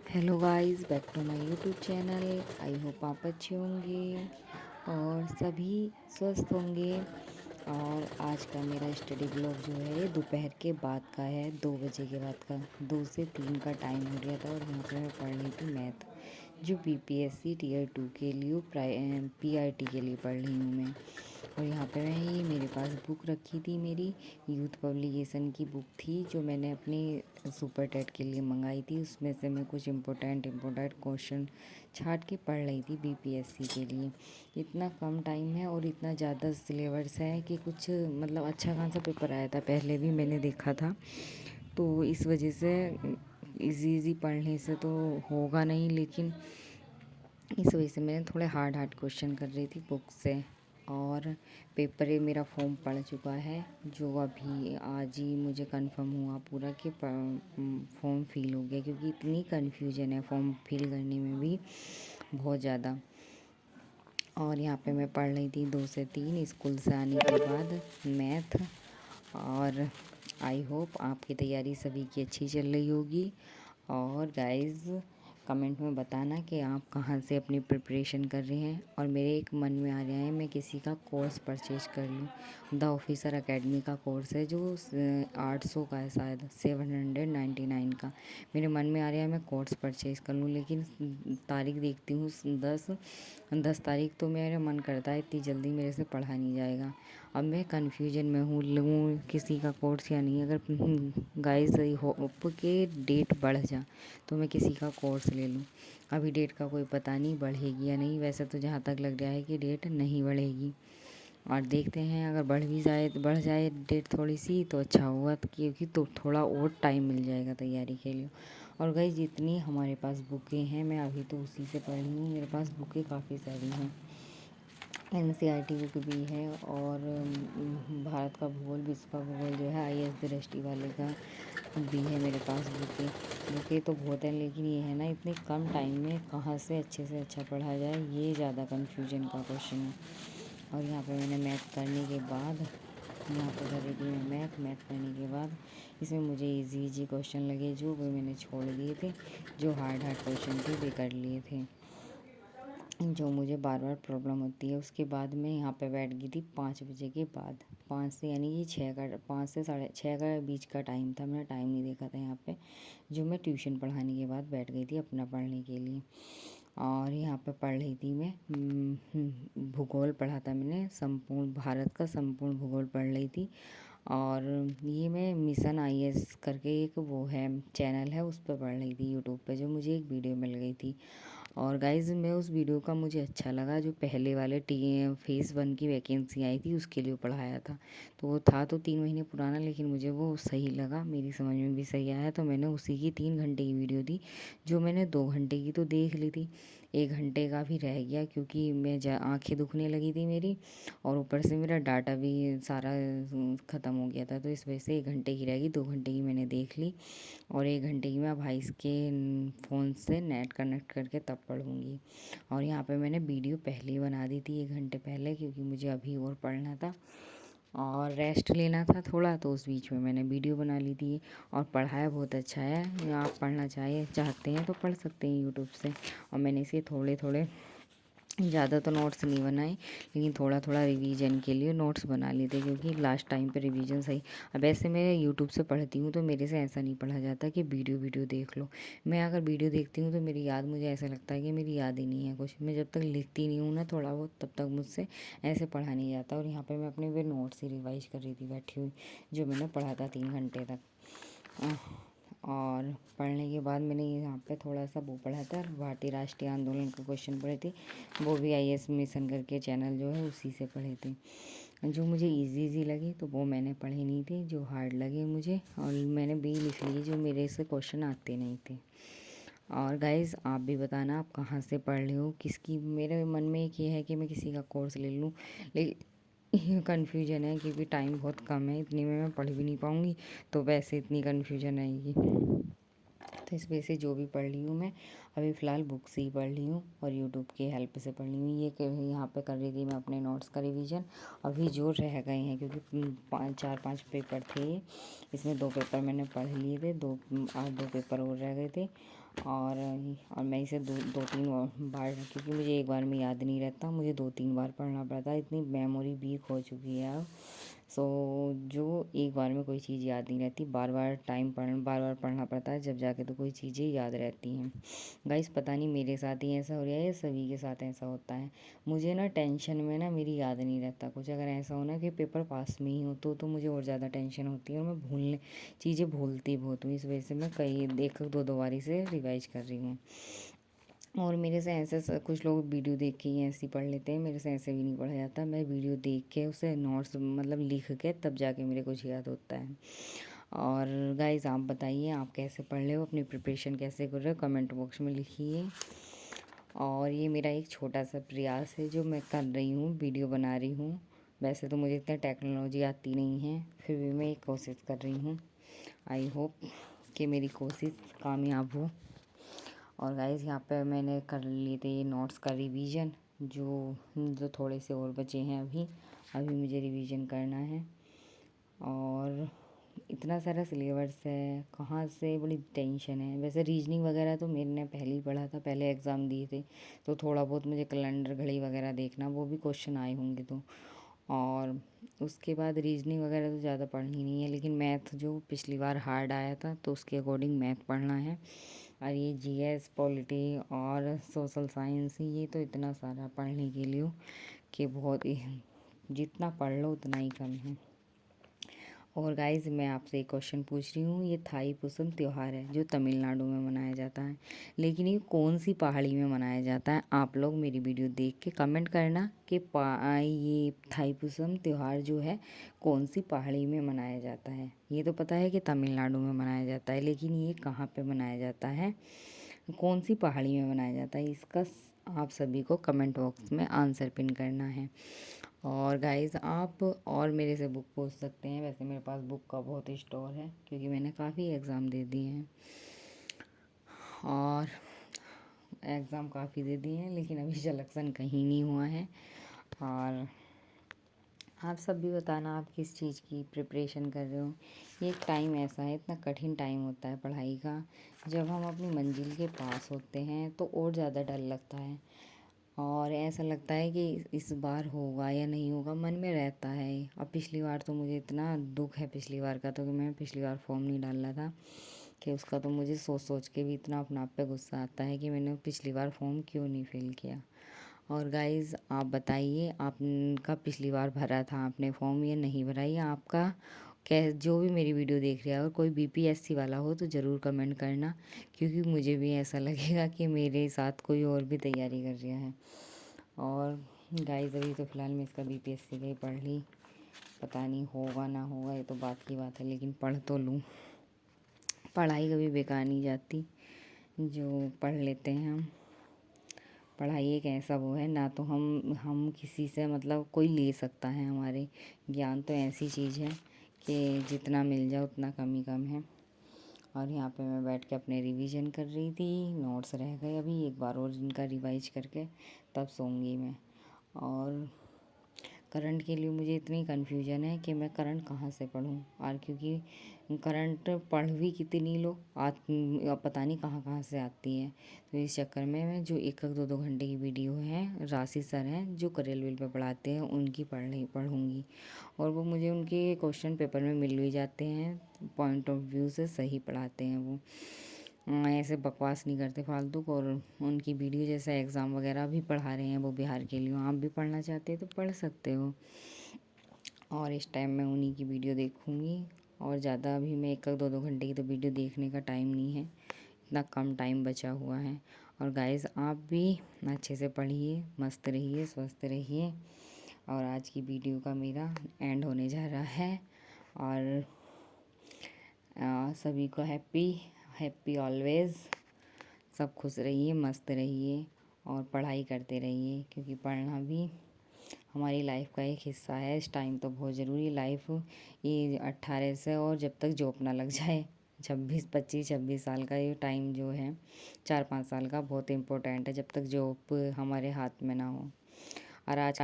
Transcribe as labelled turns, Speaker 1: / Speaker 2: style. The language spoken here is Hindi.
Speaker 1: Hello guys, back to my YouTube channel. I hope आप अच्छे होंगे और सभी स्वस्थ होंगे। और आज का मेरा स्टडी ब्लॉग जो है दोपहर के बाद का है, 2 बजे के बाद का। 2 से 3 का टाइम हो गया था और यहाँ पे मैं पढ़ रही थी मैथ, जो बीपीएससी टीयर 2 के लिए पीआरटी के लिए पढ़ रही हूँ मैं। और यहाँ पे मैं ये मेरे पास बुक रखी थी, मेरी यूथ पब्लिकेशन की बुक थी जो मैंने अपने सुपर टेट के लिए मंगाई थी। उसमें से मैं कुछ इम्पोर्टेंट क्वेश्चन छाट के पढ़ रही थी बीपीएससी के लिए। इतना कम टाइम है और इतना ज़्यादा सिलेबस है कि कुछ मतलब अच्छा खासा पेपर आया था, पहले भी मैंने देखा था। तो इस वजह से इजी पढ़ने से तो होगा नहीं, लेकिन इस वजह से मैंने थोड़े हार्ड क्वेश्चन कर रही थी बुक से। और पेपर ये मेरा फॉर्म पड़ चुका है, जो अभी आज ही मुझे कंफर्म हुआ पूरा कि फॉर्म फिल हो गया, क्योंकि इतनी कन्फ्यूजन है फॉर्म फिल करने में भी बहुत ज़्यादा। और यहाँ पे मैं पढ़ रही थी 2 से 3 स्कूल से आने के बाद मैथ। और आई होप आपकी तैयारी सभी की अच्छी चल रही होगी। और गाइज़, कमेंट में बताना कि आप कहाँ से अपनी प्रिपरेशन कर रहे हैं। और मेरे एक मन में आ रहा है मैं किसी का कोर्स परचेज कर लूँ। द ऑफिसर एकेडमी का कोर्स है जो 800 का है, शायद 799 का। मेरे मन में आ रहा है मैं कोर्स परचेज कर लूँ, लेकिन तारीख देखती हूँ 10 तारीख। तो मेरा मन करता है इतनी जल्दी मेरे से पढ़ा नहीं जाएगा। अब मैं कन्फ्यूजन में हूँ, लूँ किसी का कोर्स या नहीं। अगर गाइस होप के डेट बढ़ जा तो मैं किसी का कोर्स ले लूँ। अभी डेट का कोई पता नहीं बढ़ेगी या नहीं। वैसे तो जहाँ तक लग रहा है कि डेट नहीं बढ़ेगी, और देखते हैं अगर बढ़ जाए डेट थोड़ी सी तो अच्छा होगा, क्योंकि तो थोड़ा और टाइम मिल जाएगा तैयारी के लिए। और गाइस, जितनी हमारे पास बुकें हैं मैं अभी तो उसी से पढ़ रही हूँ। मेरे पास बुकें काफ़ी सारी हैं, एनसीईआरटी बुक भी है और भारत का भूगोल, विश्व का भूगोल जो है आईएएस दृष्टि वाले का भी है मेरे पास बुकें तो बहुत हैं। लेकिन ये है ना, इतने कम टाइम में कहाँ से अच्छे से अच्छा पढ़ा जाए, ये ज़्यादा कन्फ्यूजन का क्वेश्चन है। और यहाँ पे मैंने मैथ करने के बाद, यहाँ पे कर रही थी मैं मैथ करने के बाद इसमें मुझे इजी क्वेश्चन लगे, जो वो मैंने छोड़ दिए थे। जो हार्ड क्वेश्चन थे वे कर लिए थे, जो मुझे बार बार प्रॉब्लम होती है। उसके बाद मैं यहाँ पे बैठ गई थी 5 बजे के बाद, 5 से यानी कि 5 से 6:30 का बीच का टाइम था। मैंने टाइम नहीं देखा था यहाँ पे, जो मैं ट्यूशन पढ़ाने के बाद बैठ गई थी अपना पढ़ने के लिए। और यहाँ पे पढ़ रही थी मैं भूगोल पढ़ा था मैंने, संपूर्ण भारत का संपूर्ण भूगोल पढ़ रही थी। और ये मैं मिशन आईएएस करके एक वो है चैनल है, उस पर पढ़ रही थी यूट्यूब पे, जो मुझे एक वीडियो मिल गई थी। और गाइज़, मैं उस वीडियो का मुझे अच्छा लगा, जो पहले वाले फेज़ 1 की वैकेंसी आई थी उसके लिए पढ़ाया था। तो वो था तो 3 महीने पुराना, लेकिन मुझे वो सही लगा, मेरी समझ में भी सही आया। तो मैंने उसी की 3 घंटे की वीडियो दी, जो मैंने 2 घंटे की तो देख ली थी। 1 घंटे का भी रह गया, क्योंकि मैं आँखें दुखने लगी थी मेरी, और ऊपर से मेरा डाटा भी सारा ख़त्म हो गया था। तो इस वजह से 1 घंटे की रहेगी, 2 घंटे की मैंने देख ली। और 1 घंटे की मैं भाई इसके फ़ोन से नेट कनेक्ट करके तब पढ़ूँगी। और यहाँ पे मैंने वीडियो पहले ही बना दी थी 1 घंटे पहले, क्योंकि मुझे अभी और पढ़ना था और रेस्ट लेना था थोड़ा, तो उस बीच में मैंने वीडियो बना ली थी। और पढ़ाया बहुत अच्छा है, आप पढ़ना चाहते हैं तो पढ़ सकते हैं यूट्यूब से। और मैंने इसे थोड़े थोड़े, ज़्यादा तो नोट्स नहीं बनाए, लेकिन थोड़ा थोड़ा रिवीजन के लिए नोट्स बना लिए थे, क्योंकि लास्ट टाइम पे रिवीजन सही। अब ऐसे मैं यूट्यूब से पढ़ती हूँ तो मेरे से ऐसा नहीं पढ़ा जाता कि वीडियो देख लो। मैं अगर वीडियो देखती हूँ तो मेरी याद, मुझे ऐसा लगता है कि मेरी याद ही नहीं है कुछ। मैं जब तक लिखती नहीं हूँ ना थोड़ा बहुत, तब तक मुझसे ऐसे पढ़ा नहीं जाता। और यहाँ पर मैं अपने वे नोट्स ही रिवाइज कर रही थी बैठी हुई, जो मैंने पढ़ा था 3 घंटे तक। और पढ़ने के बाद मैंने यहाँ पे थोड़ा सा वो पढ़ा था, भारतीय राष्ट्रीय आंदोलन का क्वेश्चन पढ़े थे। वो भी आईएएस मिशन करके चैनल जो है उसी से पढ़े थे। जो मुझे इजी लगे तो वो मैंने पढ़े नहीं थे, जो हार्ड लगे मुझे और मैंने भी लिख लिए, जो मेरे से क्वेश्चन आते नहीं थे। और गाइज़, आप भी बताना आप कहाँ से पढ़ रहे हो, किसकी। मेरे मन में एक ये है कि मैं किसी का कोर्स ले लूँ, लेकिन कन्फ्यूजन है क्योंकि टाइम बहुत कम है, इतनी में मैं पढ़ भी नहीं पाऊँगी, तो वैसे इतनी कन्फ्यूजन आएगी। तो इस वजह से जो भी पढ़ रही हूँ मैं अभी फ़िलहाल बुक से ही पढ़ रही हूँ और यूट्यूब की हेल्प से पढ़ रही हूँ। यहाँ पे कर रही थी मैं अपने नोट्स का रिवीजन। अभी जो रह गए हैं, क्योंकि 4-5 पेपर थे, इसमें 2 पेपर मैंने पढ़ लिए थे, 2 पेपर और रह गए थे। और मैं इसे दो तीन बार, क्योंकि मुझे एक बार में याद नहीं रहता, मुझे 2-3 बार पढ़ना पड़ता है, इतनी मेमोरी वीक हो चुकी है अब। सो जो एक बार में कोई चीज़ याद नहीं रहती, बार बार पढ़ना पड़ता है, जब जाके तो कोई चीज़ें याद रहती हैं। गाइस पता नहीं मेरे साथ ही ऐसा हो रहा है या सभी के साथ ऐसा होता है। मुझे ना टेंशन में ना मेरी याद नहीं रहता कुछ। अगर ऐसा हो ना कि पेपर पास में ही हो तो मुझे और ज़्यादा टेंशन होती है, और मैं चीज़ें भूलती बहुत हूँ। इस वजह से मैं कई एक दो बारी से रिवाइज कर रही हूँ। और मेरे से ऐसे कुछ लोग वीडियो देख के ही ऐसे ही पढ़ लेते हैं, मेरे से ऐसे भी नहीं पढ़ा जाता। मैं वीडियो देख के उसे नोट्स मतलब लिख के तब जाके मेरे कुछ याद होता है। और गाइस आप बताइए आप कैसे पढ़ रहे हो, अपनी प्रिपरेशन कैसे कर रहे हो, कमेंट बॉक्स में लिखिए। और ये मेरा एक छोटा सा प्रयास है जो मैं कर रही हूँ, वीडियो बना रही हूँ। वैसे तो मुझे इतनी टेक्नोलॉजी आती नहीं है, फिर भी मैं एक कोशिश कर रही हूँ। आई होप कि मेरी कोशिश कामयाब हो। और गाइस यहाँ पे मैंने कर लिए थे ये नोट्स का रिवीजन, जो थोड़े से और बचे हैं अभी मुझे रिवीजन करना है। और इतना सारा सिलेबस है, कहाँ से बड़ी टेंशन है। वैसे रीजनिंग वगैरह तो मैंने पहले ही पढ़ा था, पहले एग्ज़ाम दिए थे, तो थोड़ा बहुत मुझे कैलेंडर घड़ी वगैरह देखना, वो भी क्वेश्चन आए होंगे तो। और उसके बाद रीजनिंग वगैरह तो ज़्यादा पढ़नी नहीं है, लेकिन मैथ जो पिछली बार हार्ड आया था तो उसके अकॉर्डिंग मैथ पढ़ना है। और ये जीएस, पॉलिटी और सोशल साइंस, ये तो इतना सारा पढ़ने के लिए कि बहुत ही, जितना पढ़ लो उतना ही कम है। और गाइस मैं आपसे एक क्वेश्चन पूछ रही हूँ, ये थाई पुसम त्यौहार है जो तमिलनाडु में मनाया जाता है, लेकिन ये कौन सी पहाड़ी में मनाया जाता है? आप लोग मेरी वीडियो देख के कमेंट करना कि ये थाई पुसम त्यौहार जो है कौन सी पहाड़ी में मनाया जाता है। ये तो पता है कि तमिलनाडु में मनाया जाता है, लेकिन ये कहाँ पर मनाया जाता है, कौन सी पहाड़ी में मनाया जाता है, इसका आप सभी को कमेंट बॉक्स में आंसर पिन करना है। और गाइज़ आप और मेरे से बुक पूछ सकते हैं, वैसे मेरे पास बुक का बहुत स्टोर है क्योंकि मैंने काफ़ी एग्ज़ाम दे दिए हैं, और एग्ज़ाम काफ़ी दे दिए हैं, लेकिन अभी सिलेक्शन कहीं नहीं हुआ है। और आप सब भी बताना आप किस चीज़ की प्रिपरेशन कर रहे हो। ये एक टाइम ऐसा है, इतना कठिन टाइम होता है पढ़ाई का, जब हम अपनी मंजिल के पास होते हैं तो और ज़्यादा डर लगता है, और ऐसा लगता है कि इस बार होगा या नहीं होगा, मन में रहता है। अब पिछली बार तो मुझे इतना दुख है पिछली बार का, तो कि मैं पिछली बार फॉर्म नहीं डाला था, कि उसका तो मुझे सोच सोच के भी इतना अपने आप पे गुस्सा आता है कि मैंने पिछली बार फॉर्म क्यों नहीं फिल किया। और गाइज़ आप बताइए आपका पिछली बार भरा था आपने फॉर्म या नहीं भरा, या आपका जो भी मेरी वीडियो देख रहा है और कोई बीपीएससी वाला हो तो ज़रूर कमेंट करना, क्योंकि मुझे भी ऐसा लगेगा कि मेरे साथ कोई और भी तैयारी कर रहा है। और गाइस अभी तो फ़िलहाल मैं इसका बीपीएससी का ही पढ़ ली, पता नहीं होगा ना होगा ये तो बात की बात है, लेकिन पढ़ तो लूँ। पढ़ाई कभी बेकार नहीं जाती जो पढ़ लेते हैं हम। पढ़ाई एक ऐसा वो है ना, तो हम किसी से मतलब कोई ले सकता है, हमारे ज्ञान तो ऐसी चीज़ है कि जितना मिल जाए उतना कम ही कम है। और यहाँ पे मैं बैठ के अपने रिवीजन कर रही थी, नोट्स रह गए अभी, एक बार और इनका रिवाइज करके तब सोऊंगी मैं। और करंट के लिए मुझे इतनी कन्फ्यूजन है कि मैं करंट कहाँ से पढूँ, और क्योंकि करंट पढ़ भी कितनी लो पता नहीं कहाँ कहाँ से आती है, तो इस चक्कर में मैं जो एक दो घंटे की वीडियो है, राशि सर हैं जो करेलवेल पे पढ़ाते हैं उनकी पढ़ूँगी, और वो मुझे उनके क्वेश्चन पेपर में मिल भी जाते हैं, पॉइंट ऑफ व्यू से सही पढ़ाते हैं वो, ऐसे बकवास नहीं करते फालतू को। और उनकी वीडियो जैसे एग्ज़ाम वगैरह भी पढ़ा रहे हैं वो बिहार के लिए, आप भी पढ़ना चाहते हैं तो पढ़ सकते हो। और इस टाइम मैं उन्हीं की वीडियो देखूँगी, और ज़्यादा अभी मैं एक दो घंटे की तो वीडियो देखने का टाइम नहीं है, इतना कम टाइम बचा हुआ है। और गाइज़ आप भी अच्छे से पढ़िए, मस्त रहिए, स्वस्थ रहिए। और आज की वीडियो का मेरा एंड होने जा रहा है, और सभी को हैप्पी ऑलवेज़, सब खुश रहिए, मस्त रहिए, और पढ़ाई करते रहिए, क्योंकि पढ़ना भी हमारी लाइफ का एक हिस्सा है। इस टाइम तो बहुत ज़रूरी लाइफ, ये 18 से, और जब तक जॉब ना लग जाए 26 साल का ये टाइम जो है, 4-5 साल का बहुत इम्पोर्टेंट है, जब तक जॉब हमारे हाथ में ना हो। और आज